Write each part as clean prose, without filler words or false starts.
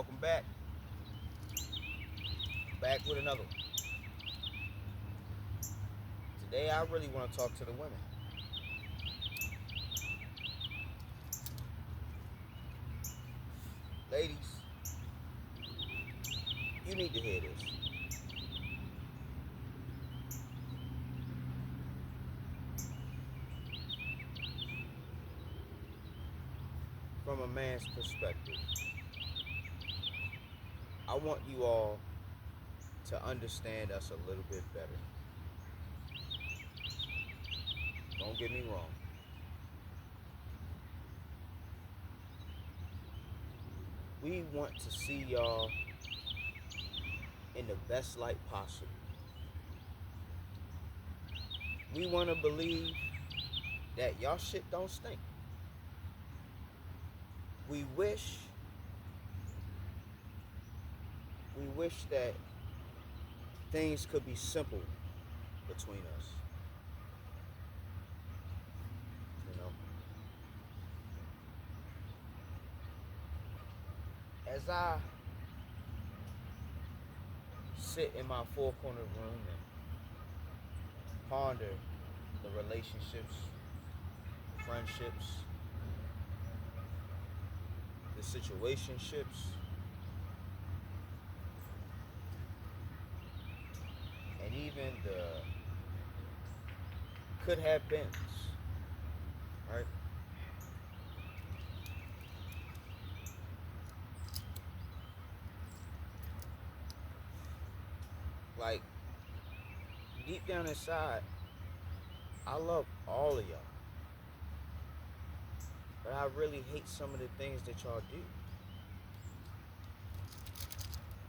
Welcome back. Back with another one. Today I really want to talk to the women. Ladies, you need to hear this. From a man's perspective, I want you all to understand us a little bit better. Don't get me wrong. We want to see y'all in the best light possible. We want to believe that y'all shit don't stink. We wish that things could be simple between us. You know? As I sit in my four-cornered room and ponder the relationships, friendships, the situationships, and even the could have beens, right? Like, deep down inside, I love all of y'all. But I really hate some of the things that y'all do.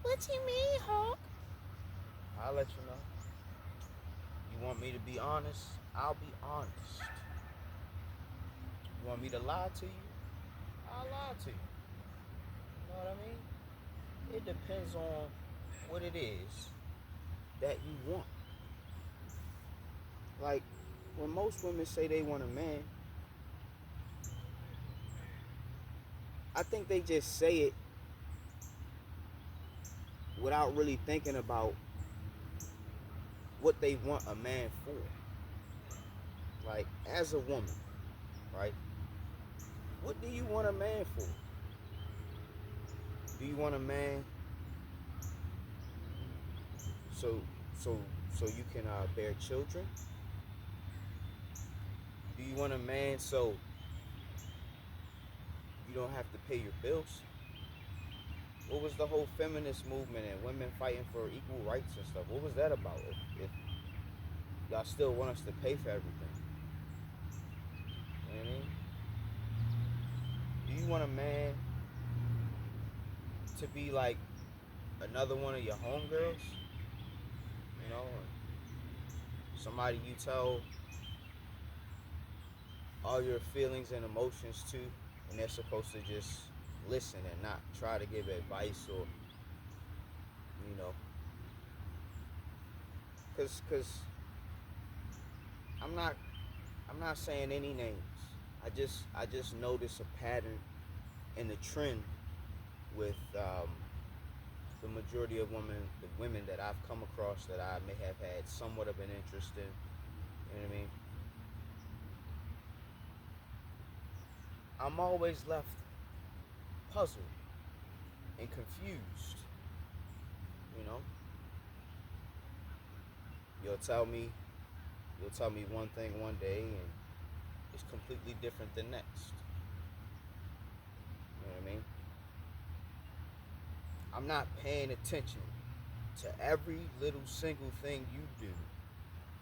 What you mean, Hulk? I'll let you know. You want me to be honest? I'll be honest. You want me to lie to you? I'll lie to you. You know what I mean? It depends on what it is that you want. Like, when most women say they want a man, I think they just say it without really thinking about what they want a man for. Like, as a woman, right? What do you want a man for? Do you want a man so so so you can bear children? Do you want a man so you don't have to pay your bills? What was the whole feminist movement and women fighting for equal rights and stuff? What was that about? If y'all still want us to pay for everything, you know what I mean? Do you want a man to be like another one of your homegirls? You know, somebody you tell all your feelings and emotions to, and they're supposed to just listen and not try to give advice or, you know, cause I'm not saying any names. I just notice a pattern and a trend with the majority of the women that I've come across that I may have had somewhat of an interest in. You know what I mean? I'm always left puzzled and confused. You know, you'll tell me you'll tell me one thing one day and it's completely different the next. You know what I mean? I'm not paying attention to every little single thing you do,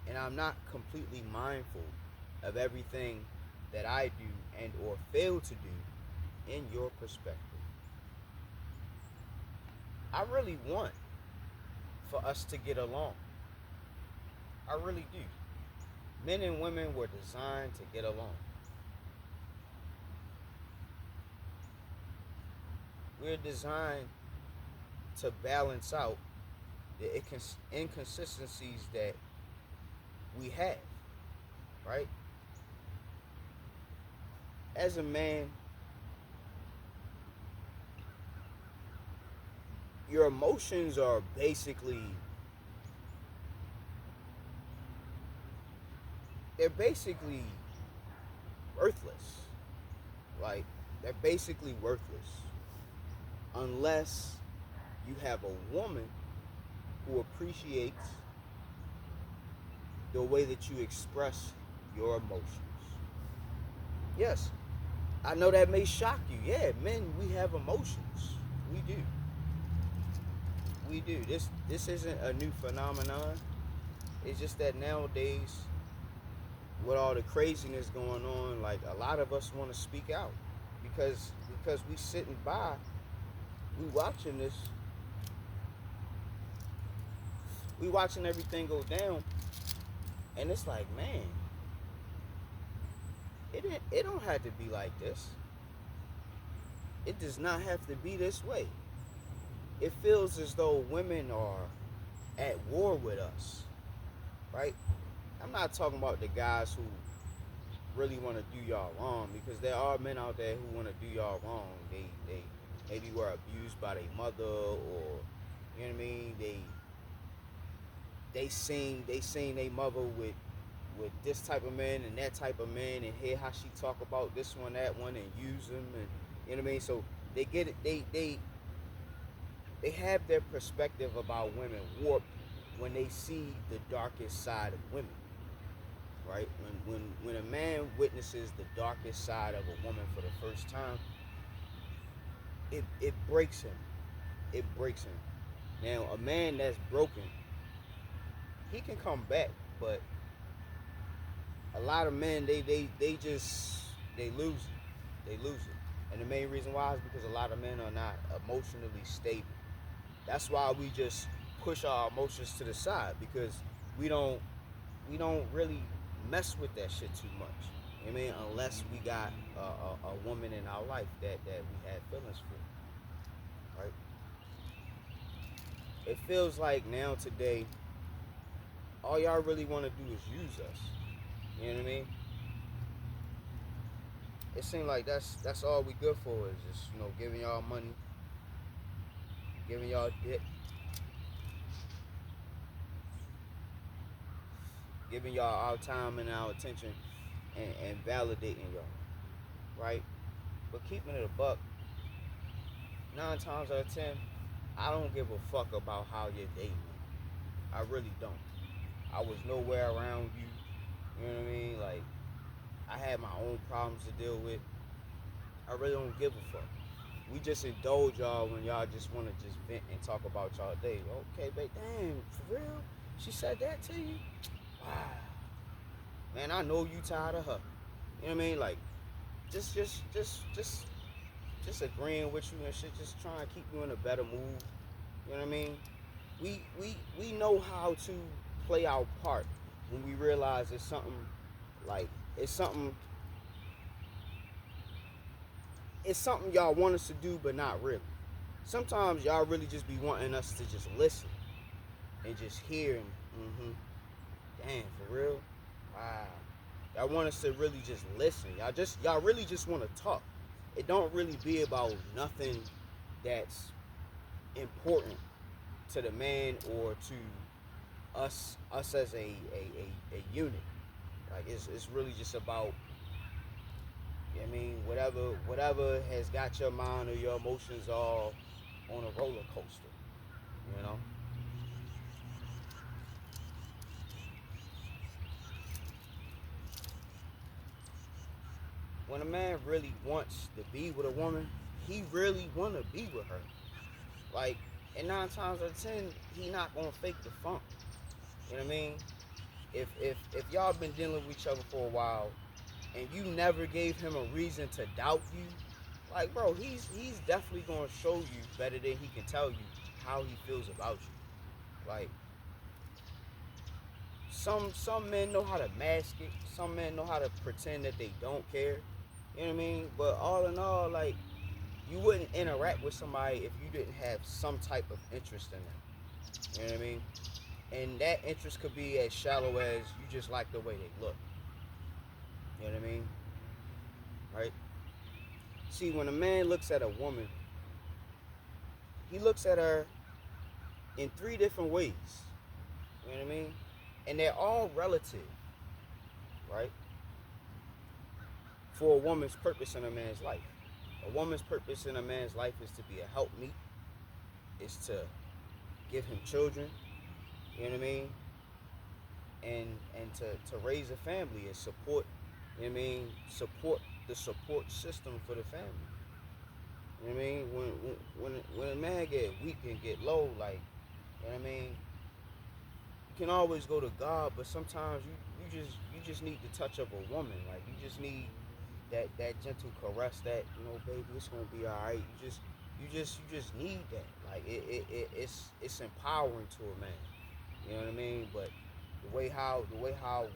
and I'm not completely mindful of everything that I do and or fail to do in your perspective. I really want for us to get along. I really do. Men and women were designed to get along. We're designed to balance out the inconsistencies that we have, right? As a man, your emotions are basically worthless. Like, they're basically worthless unless you have a woman who appreciates the way that you express your emotions. Yes, I know that may shock you. Yeah, men, we have emotions. We do. We do. This isn't a new phenomenon. It's just that nowadays, with all the craziness going on, like, a lot of us want to speak out because we sitting by, we watching this, we watching everything go down, and it's like, man, it don't have to be like this. It does not have to be this way. It feels as though women are at war with us, right? I'm not talking about the guys who really want to do y'all wrong, because there are men out there who want to do y'all wrong. They maybe were abused by their mother, or you know what I mean. They seen their mother with this type of man and that type of man, and hear how she talk about this one, that one, and use them, and you know what I mean. So they get it. They have their perspective about women warped when they see the darkest side of women, right? When a man witnesses the darkest side of a woman for the first time, it breaks him. It breaks him. Now, a man that's broken, he can come back, but a lot of men, they just, they lose it. They lose it. And the main reason why is because a lot of men are not emotionally stable. That's why we just push our emotions to the side, because we don't really mess with that shit too much. I mean, unless we got a woman in our life that we had feelings for, right? It feels like now today, all y'all really want to do is use us. You know what I mean? It seems like that's all we good for, is just, you know, giving y'all money, giving y'all dick, giving y'all our time and our attention, and validating y'all, right? But keeping it a buck, 9 times out of 10, I don't give a fuck about how your day went. I really don't. I was nowhere around you. You know what I mean? Like, I had my own problems to deal with. I really don't give a fuck. We just indulge y'all when y'all just want to just vent and talk about y'all day. Okay, babe, damn, for real? She said that to you? Wow. Man, I know you tired of her. You know what I mean? Like, just agreeing with you and shit, just trying to keep you in a better mood. You know what I mean? We know how to play our part when we realize it's something, like, it's something y'all want us to do, but not really. Sometimes y'all really just be wanting us to just listen and just hear, and damn, for real? Wow. Y'all want us to really just listen. Y'all really just want to talk. It don't really be about nothing that's important to the man or to us as a unit. Like, it's really just about, I mean, whatever has got your mind or your emotions all on a roller coaster, you know. When a man really wants to be with a woman, he really wanna be with her. Like, and 9 times out of 10, he not gonna fake the funk. You know what I mean? If y'all been dealing with each other for a while, and you never gave him a reason to doubt you, like, bro, he's definitely gonna show you better than he can tell you how he feels about you. Like, some men know how to mask it. Some men know how to pretend that they don't care. You know what I mean? But all in all, like, you wouldn't interact with somebody if you didn't have some type of interest in them. You know what I mean? And that interest could be as shallow as you just like the way they look. You know what I mean? Right? See, when a man looks at a woman, he looks at her in three different ways. You know what I mean? And they're all relative, right? For a woman's purpose in a man's life. A woman's purpose in a man's life is to be a helpmeet, is to give him children, you know what I mean? And to raise a family and support, you know what I mean? Support the support system for the family. You know what I mean? When a man get weak and get low, like, you know what I mean? You can always go to God, but sometimes you just need the touch of a woman. Like, you just need that gentle caress, that, you know, baby, it's gonna be all right. You just need that. Like, it's empowering to a man. You know what I mean? But the way how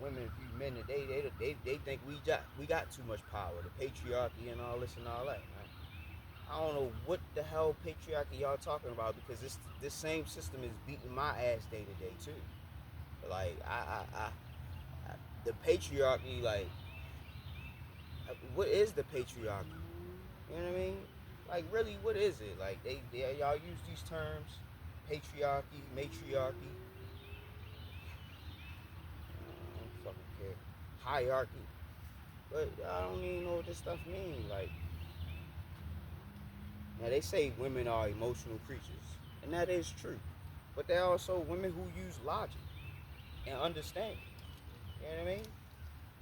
women view men today, they think we got too much power, the patriarchy and all this and all that. Right? I don't know what the hell patriarchy y'all talking about, because this same system is beating my ass day to day too. Like, the patriarchy, like, what is the patriarchy? You know what I mean? Like, really, what is it? Like, they y'all use these terms, patriarchy, matriarchy, I don't fucking care, hierarchy, but I don't even know what this stuff means. Like, now they say women are emotional creatures, and that is true, but there are also women who use logic and understanding. You know what I mean?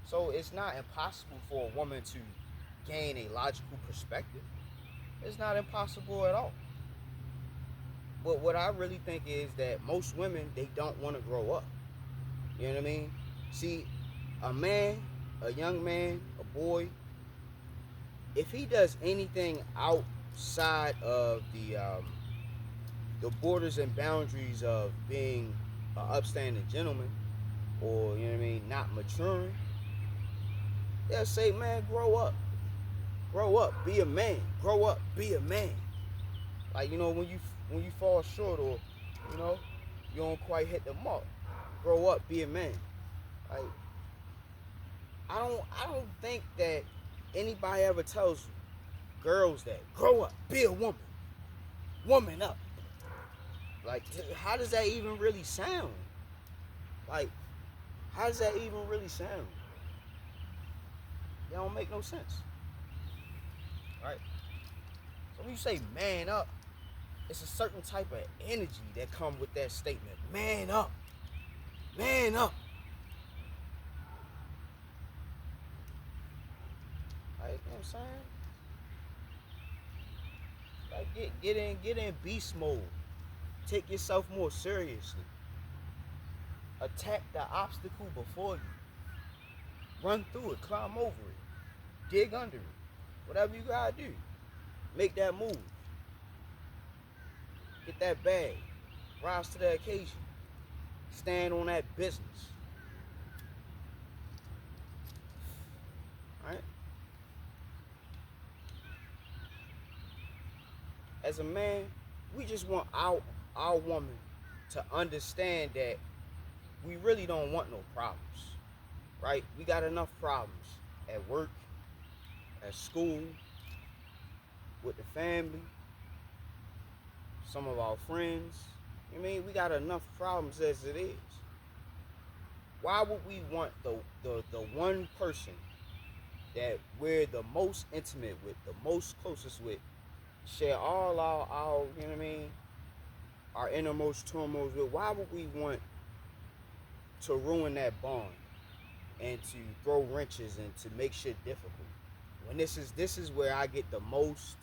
So it's not impossible for a woman to gain a logical perspective. It's not impossible at all. But what I really think is that most women, they don't want to grow up. You know what I mean? See, a man, a young man, a boy, if he does anything outside of the borders and boundaries of being an upstanding gentleman, or, you know what I mean, not maturing, they'll say, man, grow up, be a man, grow up, be a man. Like, you know, when you fall short, or, you know, you don't quite hit the mark, grow up, be a man. Like, I don't think that anybody ever tells girls that grow up, be a woman up. Like, how does that even really sound? Like, how does that even really sound? That don't make no sense, right? So when you say man up, it's a certain type of energy that comes with that statement. Man up, man up. Like, you know what I'm saying? Like, get in beast mode. Take yourself more seriously. Attack the obstacle before you. Run through it, climb over it, dig under it. Whatever you gotta do. Make that move. Get that bag. Rise to the occasion. Stand on that business. Alright? As a man, we just want our woman to understand that we really don't want no problems. Right? We got enough problems at work, at school, with the family, some of our friends. I mean, we got enough problems as it is. Why would we want the one person that we're the most intimate with, the most closest with, share all our you know what I mean, our innermost turmoils with? Why would we want to ruin that bond and to throw wrenches and to make shit difficult? When this is where I get the most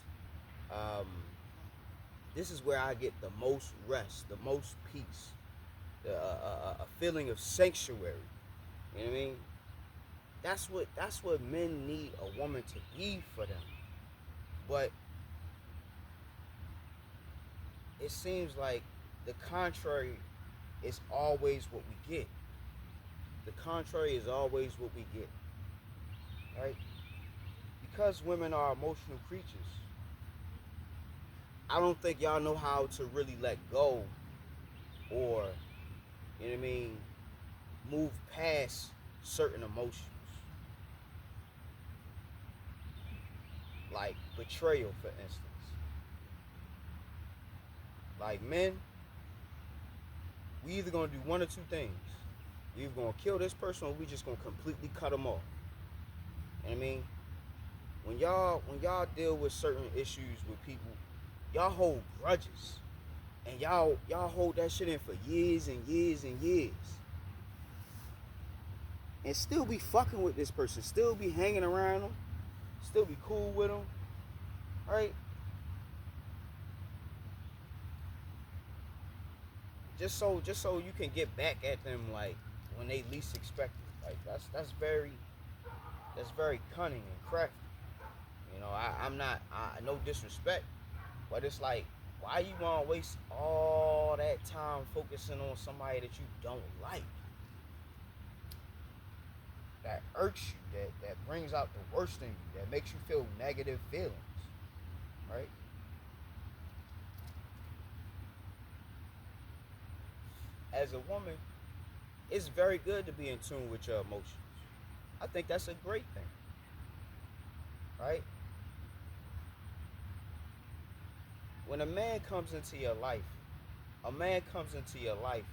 this is where I get the most rest, the most peace, a feeling of sanctuary. You know what I mean? That's what men need a woman to be for them. But it seems like the contrary is always what we get. The contrary is always what we get. Right? Because women are emotional creatures, I don't think y'all know how to really let go, or, you know what I mean, move past certain emotions. Like betrayal, for instance. Like, men, we either gonna do one or two things. We either gonna kill this person or we just gonna completely cut them off. You know what I mean? When y'all deal with certain issues with people, y'all hold grudges. And y'all hold that shit in for years and years and years. And still be fucking with this person, still be hanging around them, still be cool with them, right? Just so you can get back at them like when they least expect it. Like that's very cunning and crafty. You know, I'm not no disrespect, but it's like, why you wanna waste all that time focusing on somebody that you don't like? That irks you, that brings out the worst in you, that makes you feel negative feelings, right? As a woman, it's very good to be in tune with your emotions. I think that's a great thing, right? When a man comes into your life, a man comes into your life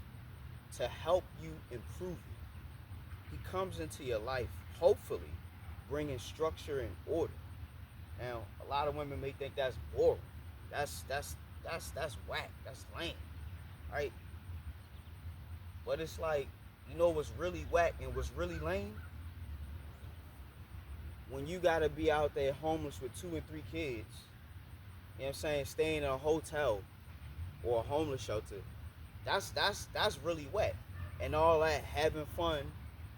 to help you improve it. He comes into your life, hopefully, bringing structure and order. Now, a lot of women may think that's boring. That's whack. That's lame, right? But it's like, you know what's really whack and what's really lame? When you gotta be out there homeless with 2 and 3 kids, you know what I'm saying, staying in a hotel or a homeless shelter, that's really whack. And all that having fun,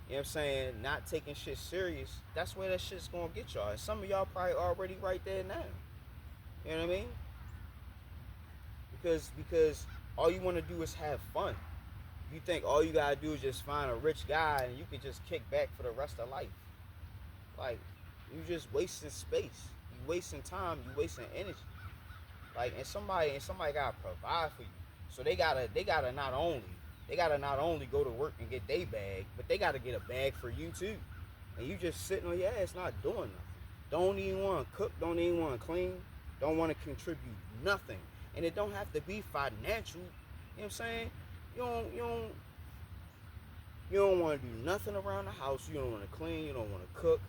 you know what I'm saying, not taking shit serious, that's where that shit's gonna get y'all. And some of y'all probably already right there now. You know what I mean? Because all you wanna do is have fun. You think all you gotta do is just find a rich guy and you can just kick back for the rest of life. Like, you just wasting space. You wasting time, you wasting energy. Like, and somebody gotta provide for you. So they gotta not only go to work and get their bag, but they gotta get a bag for you too. And you just sitting on your ass not doing nothing. Don't even wanna cook, don't even wanna clean, don't wanna contribute nothing. And it don't have to be financial. You know what I'm saying? You don't want to do nothing around the house. You don't want to clean. You don't want to cook.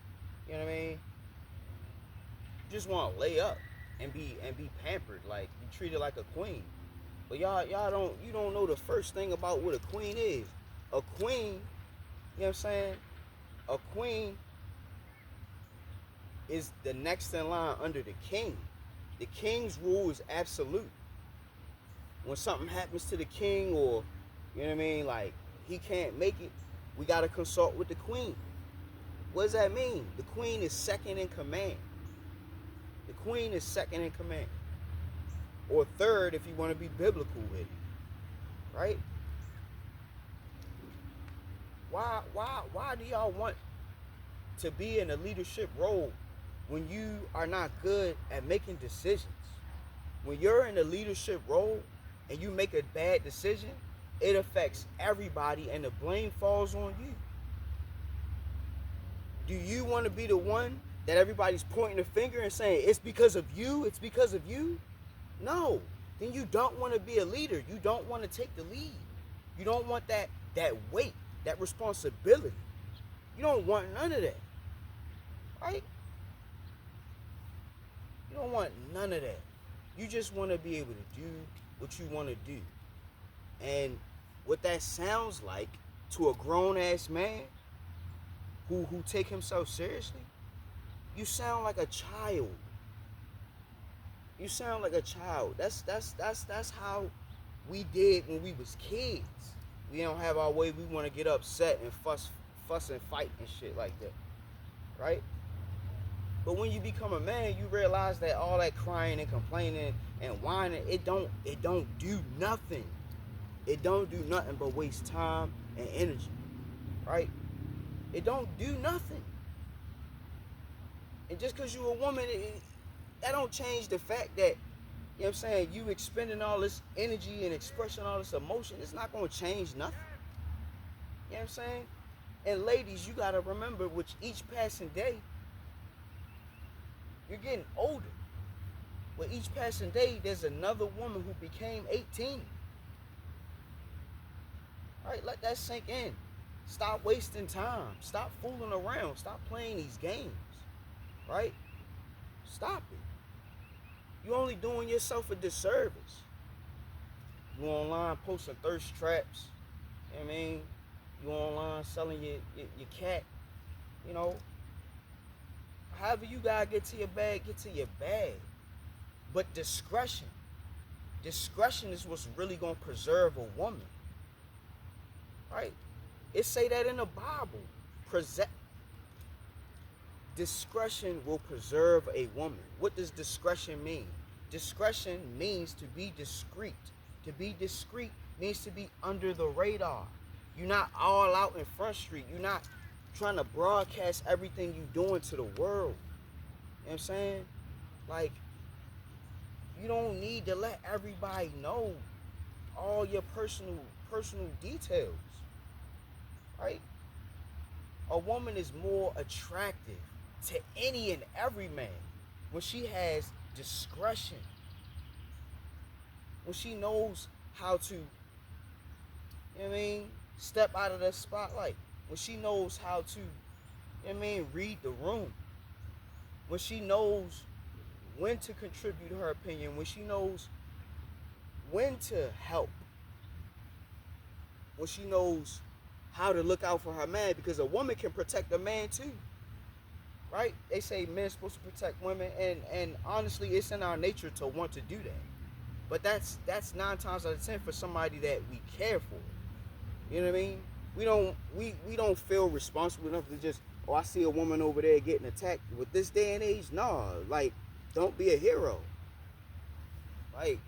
You know what I mean? You just want to lay up and be pampered, like be treated like a queen. But y'all don't know the first thing about what a queen is. A queen, you know what I'm saying? A queen is the next in line under the king. The king's rule is absolute. When something happens to the king, or you know what I mean, like he can't make it, we gotta consult with the queen. What does that mean? The queen is second in command. The queen is second in command, or third if you want to be biblical with it, right? Why do y'all want to be in a leadership role when you are not good at making decisions? When you're in a leadership role and you make a bad decision, it affects everybody and the blame falls on you. Do you want to be the one that everybody's pointing a finger and saying, it's because of you, it's because of you? No. Then you don't want to be a leader. You don't want to take the lead. You don't want that weight, that responsibility. You don't want none of that. Right? You don't want none of that. You just want to be able to do what you want to do. And what that sounds like to a grown-ass man who take himself seriously, you sound like a child. You sound like a child. That's how we did when we was kids. We don't have our way. We want to get upset and fuss and fight and shit like that, right? But when you become a man, you realize that all that crying and complaining and whining, it don't do nothing. It don't do nothing but waste time and energy, right? It don't do nothing. And just because you're a woman, that don't change the fact that, you know what I'm saying, you expending all this energy and expressing all this emotion, it's not going to change nothing. You know what I'm saying? And ladies, you got to remember, with each passing day, you're getting older. With each passing day, there's another woman who became 18. Right? Let that sink in. Stop wasting time. Stop fooling around. Stop playing these games. Right? Stop it. You're only doing yourself a disservice. You online posting thirst traps. You know what I mean? You online selling your cat. You know, however you gotta get to your bag, get to your bag. But discretion is what's really gonna preserve a woman, right? It say that in the Bible. Discretion will preserve a woman. What does discretion mean? Discretion means to be discreet. To be discreet means to be under the radar. You're not all out in Front Street. You're not trying to broadcast everything you're doing to the world. You know what I'm saying? Like, you don't need to let everybody know all your personal details. Right? A woman is more attractive to any and every man when she has discretion. When she knows how to, you know what I mean, step out of the spotlight. When she knows how to, you know what I mean, read the room. When she knows when to contribute her opinion. When she knows when to help. When she knows how to look out for her man, because a woman can protect a man too. Right? They say men supposed to protect women, and honestly, it's in our nature to want to do that. But that's 9 times out of 10 for somebody that we care for. You know what I mean? We don't feel responsible enough to just, oh, I see a woman over there getting attacked. With this day and age, nah. Like, don't be a hero. Like,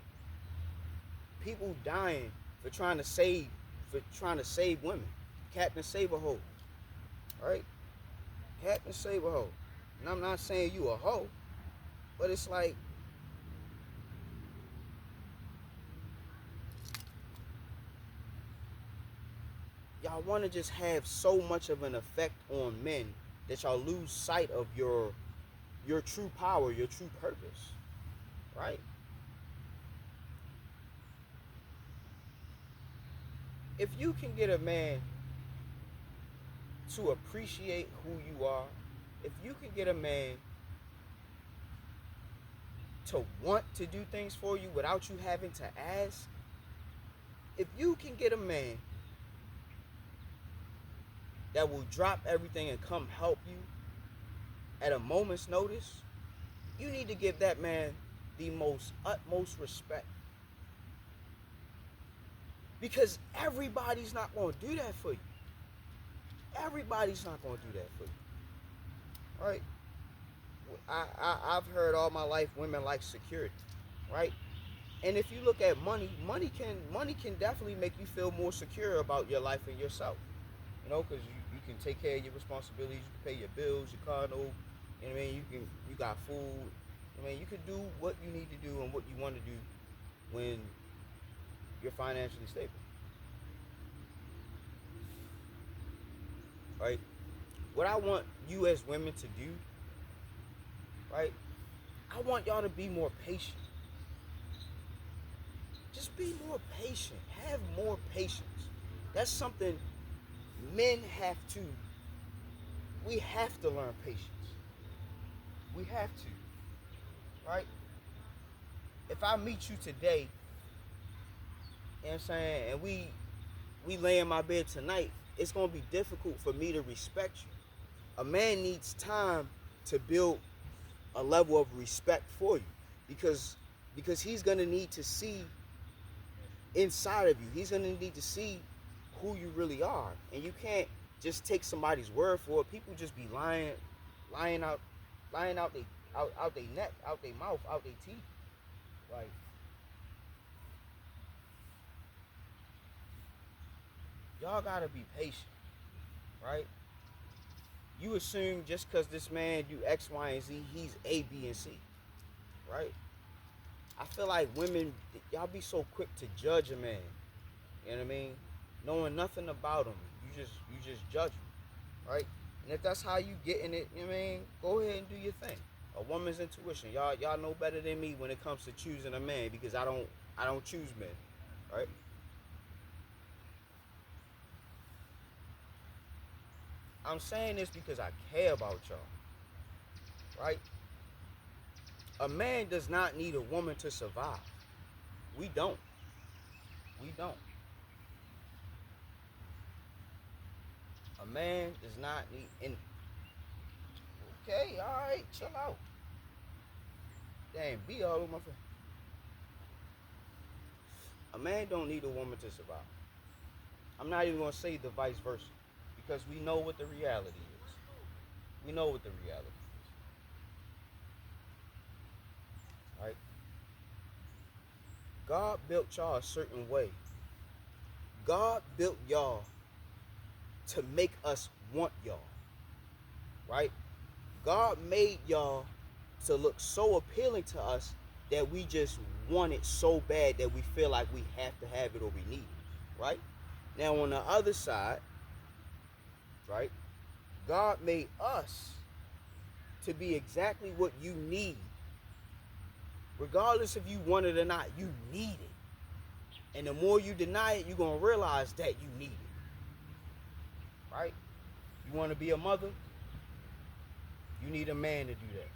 people dying for trying to save women. Captain Save-A-Hoe. Right? Captain Save-A-Hoe. And I'm not saying you a hoe, but it's like, y'all want to just have so much of an effect on men that y'all lose sight of your true power, your true purpose. Right? If you can get a man to appreciate who you are, if you can get a man to want to do things for you without you having to ask, if you can get a man that will drop everything and come help you at a moment's notice, you need to give that man the utmost respect. Because everybody's not going to do that for you. Everybody's not going to do that for you. Right? I've heard all my life women like security. Right? And if you look at money can definitely make you feel more secure about your life and yourself. You know, because you can take care of your responsibilities, you can pay your bills, your car note, you know what I mean? You got food. I mean, you can do what you need to do and what you want to do when you're financially stable. Right? What I want you as women to do, right? I want y'all to be more patient. Just be more patient. Have more patience. That's something men have to. We have to learn patience. We have to. Right? If I meet you today, you know what I'm saying, and we lay in my bed tonight, it's going to be difficult for me to respect you. A man needs time to build a level of respect for you, because he's going to need to see inside of you. He's going to need to see who you really are. And you can't just take somebody's word for it. People just be lying out their neck, out their mouth, out their teeth. Like, y'all gotta be patient, right? You assume just because this man do X, Y, and Z, he's A, B, and C, right? I feel like women, y'all be so quick to judge a man, you know what I mean? Knowing nothing about him, you just judge him, right? And if that's how you get in it, you know what I mean? Go ahead and do your thing. A woman's intuition, y'all know better than me when it comes to choosing a man, because I don't choose men, right? I'm saying this because I care about y'all, right? A man does not need a woman to survive. We don't. We don't. A man does not need. And okay, all right, chill out. Damn, be all over my friend. A man don't need a woman to survive. I'm not even gonna say the vice versa, because we know what the reality is. We know what the reality is, right? God built y'all a certain way. God built y'all to make us want y'all, right? God made y'all to look so appealing to us that we just want it so bad that we feel like we have to have it or we need it, right? Now on the other side, right? God made us to be exactly what you need. Regardless if you want it or not, you need it. And the more you deny it, you're going to realize that you need it. Right? You want to be a mother? You need a man to do that.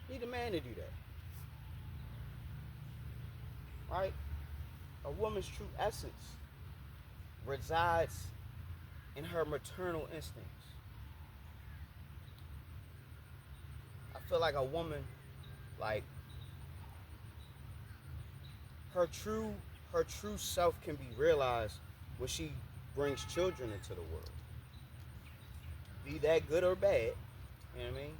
You need a man to do that. Right? A woman's true essence resides in her maternal instincts. I feel like a woman, like, her true self can be realized when she brings children into the world. Be that good or bad, you know what I mean?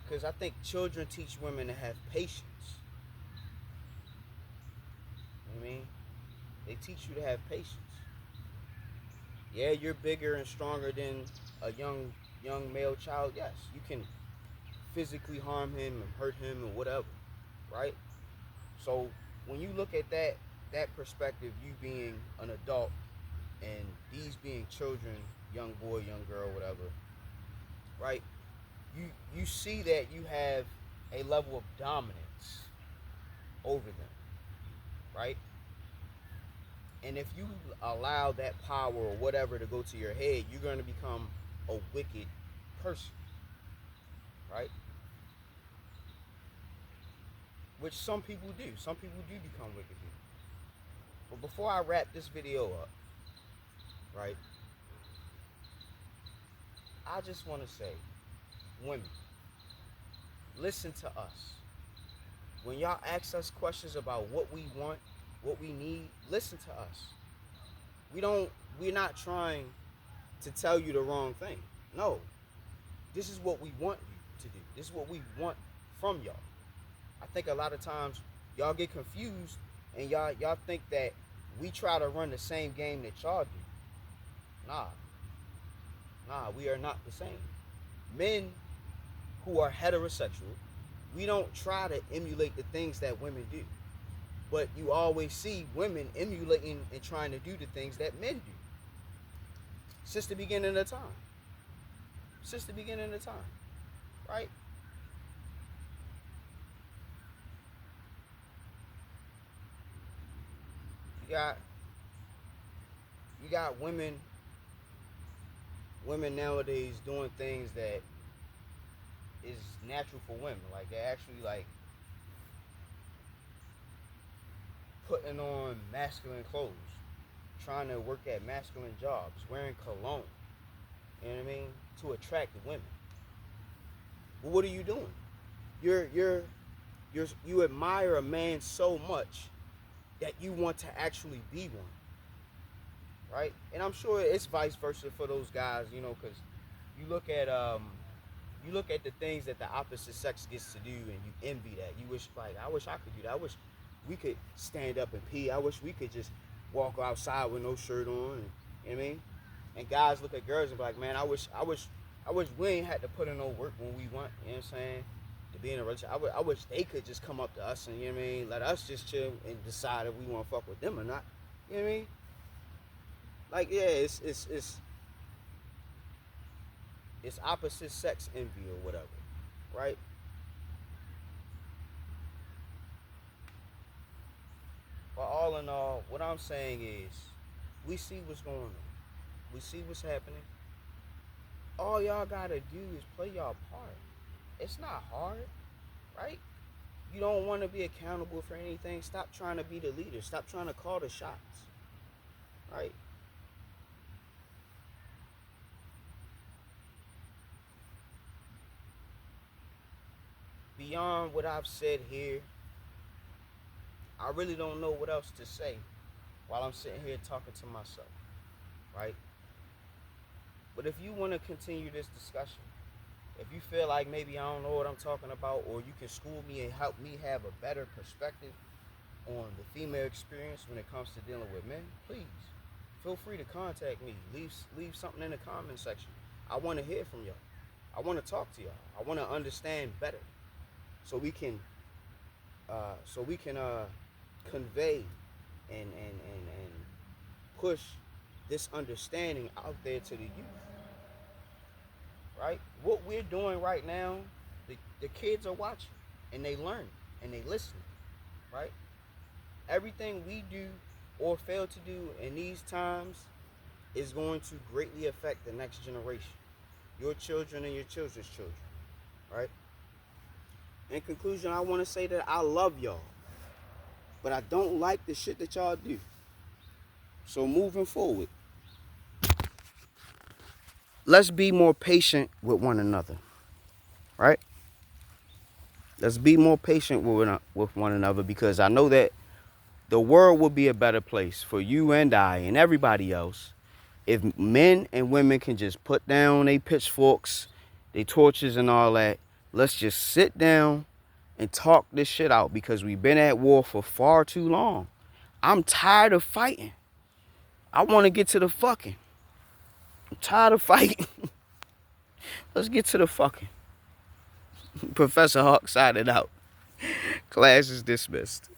Because I think children teach women to have patience. You know what I mean? They teach you to have patience. Yeah, you're bigger and stronger than a young male child. Yes, you can physically harm him and hurt him and whatever, right? So when you look at that perspective, you being an adult and these being children, young boy, young girl, whatever, right? You see that you have a level of dominance over them, right? And if you allow that power or whatever to go to your head, you're going to become a wicked person, right? Which some people do. Some people do become wicked people. But before I wrap this video up, right, I just want to say, women, listen to us. When y'all ask us questions about what we want, what we need, listen to us. We're not trying to tell you the wrong thing. No. This is what we want you to do. This is what we want from y'all. I think a lot of times y'all get confused and y'all think that we try to run the same game that y'all do. Nah, we are not the same. Men who are heterosexual, we don't try to emulate the things that women do. But you always see women emulating and trying to do the things that men do. Since the beginning of time. Since the beginning of time. Right? You got women nowadays doing things that is natural for women. Like they're actually like putting on masculine clothes, trying to work at masculine jobs, wearing cologne. You know what I mean? To attract women. Well, what are you doing? You admire a man so much that you want to actually be one. Right? And I'm sure it's vice versa for those guys, you know, because you look at the things that the opposite sex gets to do and you envy that. You wish, like, I wish I could do that. I wish we could stand up and pee. I wish we could just walk outside with no shirt on. And, you know what I mean? And guys look at girls and be like, man, I wish we ain't had to put in no work when we want, you know what I'm saying, to be in a relationship. I wish they could just come up to us and, you know what I mean, let us just chill and decide if we want to fuck with them or not. You know what I mean? Like, yeah, it's opposite sex envy or whatever, right? But all in all, what I'm saying is, we see what's going on. We see what's happening. All y'all gotta do is play y'all part. It's not hard, right? You don't want to be accountable for anything. Stop trying to be the leader. Stop trying to call the shots, right? Beyond what I've said here, I really don't know what else to say while I'm sitting here talking to myself, right? But if you want to continue this discussion, if you feel like maybe I don't know what I'm talking about, or you can school me and help me have a better perspective on the female experience when it comes to dealing with men, please feel free to contact me. Leave something in the comment section. I want to hear from y'all. I want to talk to y'all. I want to understand better, so we can convey and push this understanding out there to the youth. Right? What we're doing right now, the kids are watching and they learn and they listening. Right? Everything we do or fail to do in these times is going to greatly affect the next generation, your children and your children's children. Right? In conclusion, I want to say that I love y'all, but I don't like the shit that y'all do. So moving forward, let's be more patient with one another, right? Let's be more patient with one another, because I know that the world will be a better place for you and I and everybody else if men and women can just put down their pitchforks, their torches and all that. Let's just sit down and talk this shit out, because we've been at war for far too long. I'm tired of fighting. I want to get to the fucking. I'm tired of fighting. Let's get to the fucking. Professor Hawk signing out. Class is dismissed.